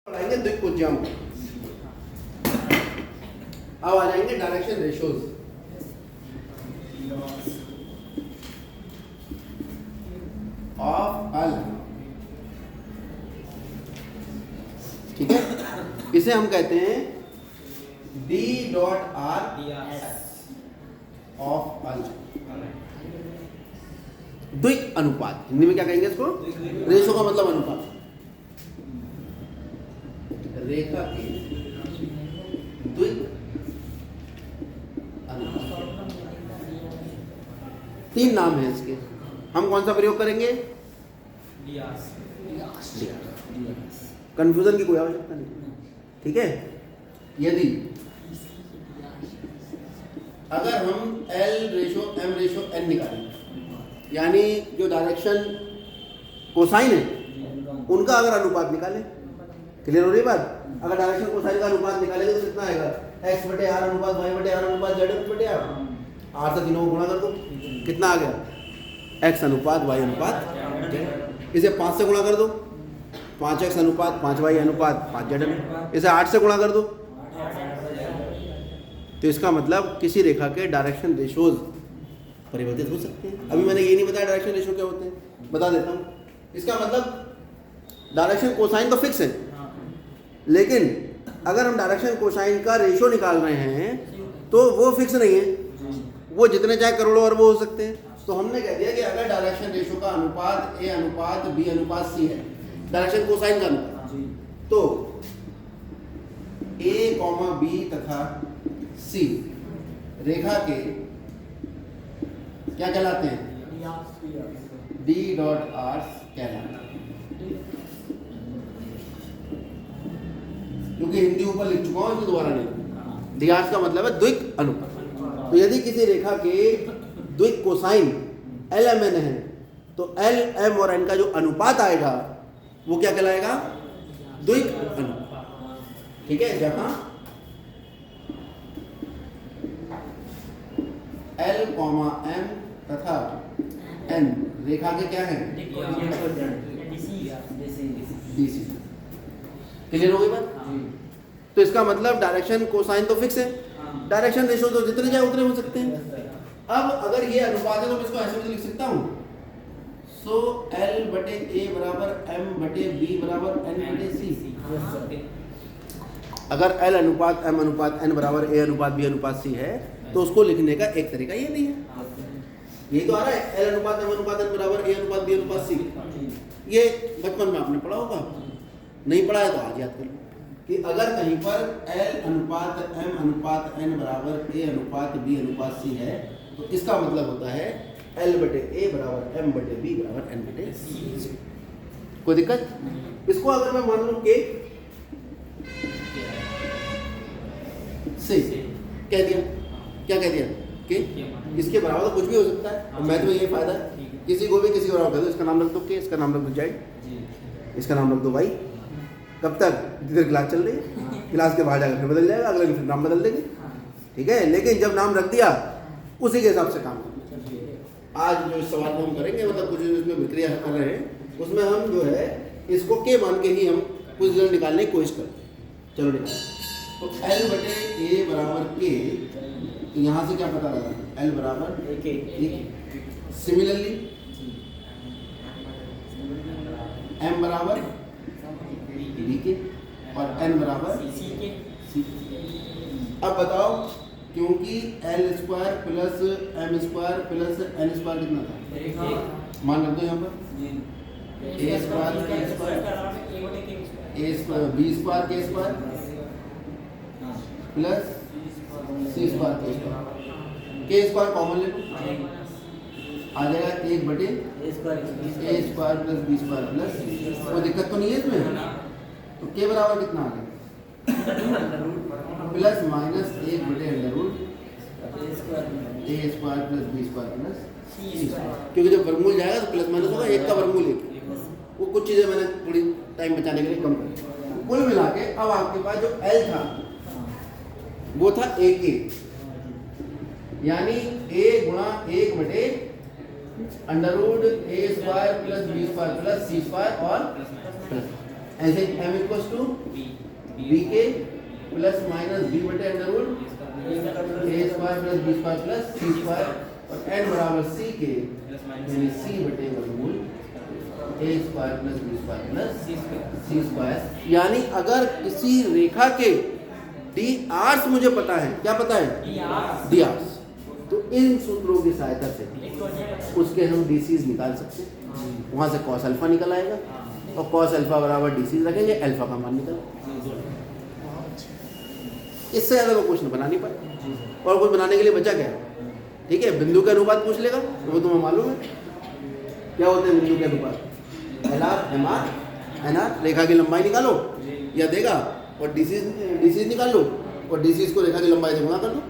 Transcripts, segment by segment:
पढ़ाएंगे द्विभुजाओं। अब आ जाएंगे डायरेक्शन रेशियोज। ऑफ अल, ठीक है, इसे हम कहते हैं डी डॉट आर ऑफ अल। द्विक अनुपात, हिंदी में क्या कहेंगे इसको? रेशो का मतलब अनुपात। रेखा के द्विक अनुपात, तीन नाम है इसके। हम कौन सा प्रयोग करेंगे? कंफ्यूजन की कोई आवश्यकता नहीं, ठीक है। यदि अगर हम L ratio M ratio N निकालें, यानी जो डायरेक्शन कोसाइन है उनका अगर अनुपात निकालें, क्लियर हो रही बात? अगर डायरेक्शन कोसाइन का अनुपात निकालेंगे तो कितना आएगा? x बटे r अनुपात y बटे r अनुपात z बटे r। r से तीनों को गुणा कर दो, कितना आ गया? x अनुपात y अनुपात z। इसे 5 से गुणा कर दो, 5x अनुपात 5y अनुपात 5z। इसे 8 से गुणा कर दो, तो इसका मतलब किसी रेखा के डायरेक्शन रेशियोज परिवर्तित हो सकते हैं। अभी मैंने ये नहीं बताया डायरेक्शन रेशियो क्या होते हैं, बता देता हूँ। इसका मतलब डायरेक्शन कोसाइन तो फिक्स है, लेकिन अगर हम डायरेक्शन कोसाइन का रेशियो निकाल रहे हैं तो वो फिक्स नहीं है, वो जितने चाहे करोड़ों अरबों हो सकते हैं। तो हमने कह दिया कि अगर डायरेक्शन रेशियो का अनुपात a अनुपात b अनुपात c है, डायरेक्शन कोसाइन का अनुपात, तो a, b तथा c रेखा के क्या कहलाते हैं? d डॉट r कहलाते हैं। क्योंकि हिंदी ऊपर लिख चुका हूं, इसलिए दोबारा नहीं। ड्यास का मतलब है द्विक अनुपात। तो यदि किसी रेखा के द्विक कोसाइन L M N है, तो L M और N का जो अनुपात आएगा वो क्या कहलाएगा? द्विक अनुपात, ठीक है। जहां L, M तथा N रेखा के क्या है? DC। क्लियर हो गई बात? तो इसका मतलब डायरेक्शन कोसाइन तो फिक्स है, डायरेक्शन रेशियो तो जितने जाए उतने हो सकते हैं। अब अगर ये अनुपात है तो मैं इसको ऐसे भी लिख सकता हूँ, सो L बटे A बराबर M बटे B बराबर N बटे C। अगर L अनुपात M अनुपात N बराबर A अनुपात B अनुपात C है तो उसको लिखने का एक तरीका ये नहीं है, यही तो आ रहा है, L अनुपात M अनुपात N बराबर A अनुपात B अनुपात C। ये बचपन में आपने पढ़ा होगा, नहीं पढ़ा है तो आज याद कर लो कि अगर कहीं पर L अनुपात M अनुपात N बराबर A अनुपात B अनुपात C है तो इसका मतलब होता है L बटे A बराबर M बटे B बराबर N बटे C। कोई दिक्कत? इसको अगर मैं मान लूं कि C कह दिया, क्या कह दिया कि इसके बराबर तो कुछ भी हो सकता है, और मैथ में यही फायदा है, किसी को भी किसी के बराबर कर दो। इसका नाम रख दो K, इसका नाम रख दो Z, इसका नाम रख दो Y। कब तक? जिधर क्लास चल रही है, क्लास के बाहर जाकर फिर बदल जाएगा, अगले दिन फिर नाम बदल देंगे, ठीक है। लेकिन जब नाम रख दिया उसी के हिसाब से काम करना। आज जो इस सवाल को हम करेंगे, मतलब कुछ इसमें प्रक्रिया कर रहे हैं, उसमें हम जो है इसको के मान के ही हम कुछ रिजल्ट निकालने की कोशिश करते हैं। चलो निकाल। तो L बटे A बराबर K, तो यहाँ से क्या पता लगा? L बराबर A। सिमिलरली M बराबर B के और N बराबर C। अब बताओ, क्योंकि L square plus M square plus N square कितना था? मान रख दो यहाँ पर A square B square K square plus C square K square common ले लो, आ जाएगा 1 बटे A square plus B square plus, कोई दिक्कत तो नहीं है इसमें। तो K बराबर कितना आ गया? प्लस माइनस 1 बटे under root A square plus B square plus C square. क्योंकि जब वर्गमूल जाएगा तो प्लस माइनस होगा, एक का वर्गमूल एक। वो कुछ चीज़ें मैंने थोड़ी टाइम बचाने के लिए कम कर। कुल मिला के अब आपके पास जो L था वो था AK, यानी A गुणा 1 बटे under root A square plus B square plus C square और प्लस ऐसे m इक्वल्स टू बी के प्लस माइनस बी बटे under root A square plus B square plus C square और n बराबर C के यानी सी बटे वर्गमूल A square plus B square plus C square. यानी अगर किसी रेखा के डी आर्स मुझे पता है, क्या पता है? डी आर्स, तो इन सूत्रों की सहायता से उसके हम डीसीज निकाल सकते हैं। वहां से कॉस अल्फा निकल आएगा और कॉस अल्फा बराबर डीसीज रखेंगे, अल्फा का मान निकल। इससे ज़्यादा वो क्वेश्चन बना नहीं पाए और कुछ बनाने के लिए बचा क्या? ठीक है, बिंदु के अनुपात पूछ लेगा तो वो तुम्हें मालूम है क्या होते हैं बिंदु के अनुपात। L R M R N R, रेखा की लंबाई निकालो या देगा और डीसीज निकाल लो और डीसीज को रेखा की लंबाई से गुणा कर लो।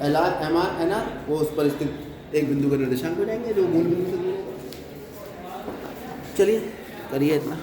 L R M R N R वो उस पर स्थित एक बिंदु के निर्देशांक हो जाएंगे जो मूल बिंदु से जुड़े। चलिए करिए इतना।